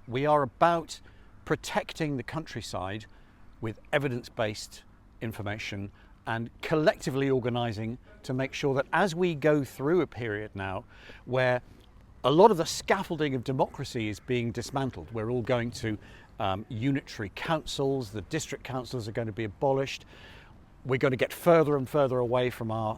We are about protecting the countryside with evidence-based information and collectively organising to make sure that as we go through a period now where a lot of the scaffolding of democracy is being dismantled, we're all going to unitary councils, the district councils are going to be abolished, we're going to get further and further away from our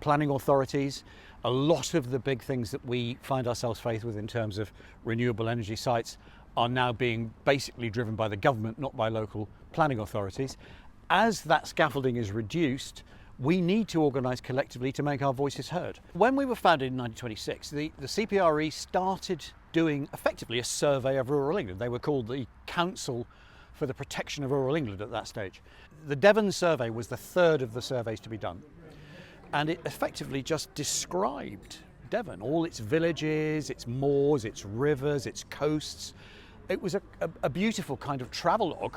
planning authorities. A lot of the big things that we find ourselves faced with in terms of renewable energy sites are now being basically driven by the government, not by local planning authorities. As that scaffolding is reduced, we need to organise collectively to make our voices heard. When we were founded in 1926, the CPRE started doing effectively a survey of rural England. They were called the Council for the Protection of Rural England at that stage. The Devon survey was the third of the surveys to be done, and it effectively just described Devon, all its villages, its moors, its rivers, its coasts. It was a beautiful kind of travelogue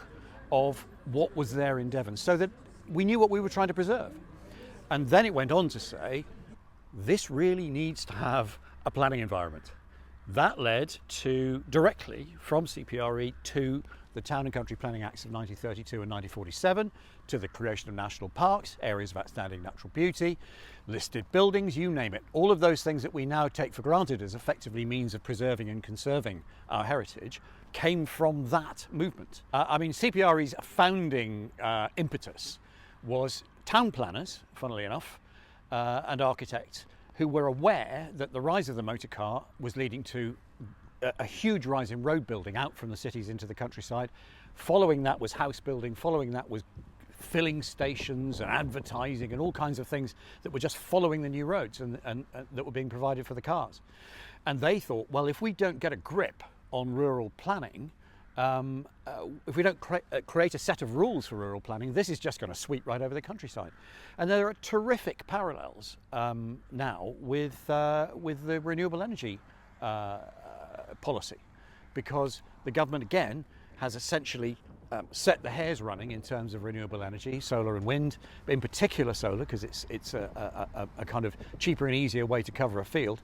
of what was there in Devon, so that we knew what we were trying to preserve. And then it went on to say, this really needs to have a planning environment. That led to, directly from CPRE to the Town and Country Planning Acts of 1932 and 1947, to the creation of national parks, areas of outstanding natural beauty, listed buildings, you name it. All of those things that we now take for granted as effectively means of preserving and conserving our heritage came from that movement. CPRE's founding impetus was town planners, funnily enough, and architects who were aware that the rise of the motor car was leading to a huge rise in road building out from the cities into the countryside. Following that was house building, following that was filling stations and advertising and all kinds of things that were just following the new roads and that were being provided for the cars. And they thought, well, if we don't get a grip on rural planning, if we don't create a set of rules for rural planning, this is just going to sweep right over the countryside. And there are terrific parallels now with the renewable energy policy, because the government again has essentially set the hares running in terms of renewable energy, solar and wind, but in particular solar, because it's a kind of cheaper and easier way to cover a field,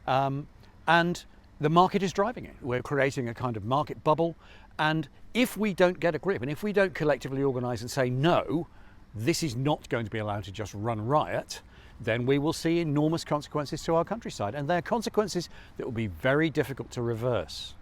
and the market is driving it. We're creating a kind of market bubble, and if we don't get a grip and if we don't collectively organise and say no, this is not going to be allowed to just run riot, then we will see enormous consequences to our countryside, and they're consequences that will be very difficult to reverse.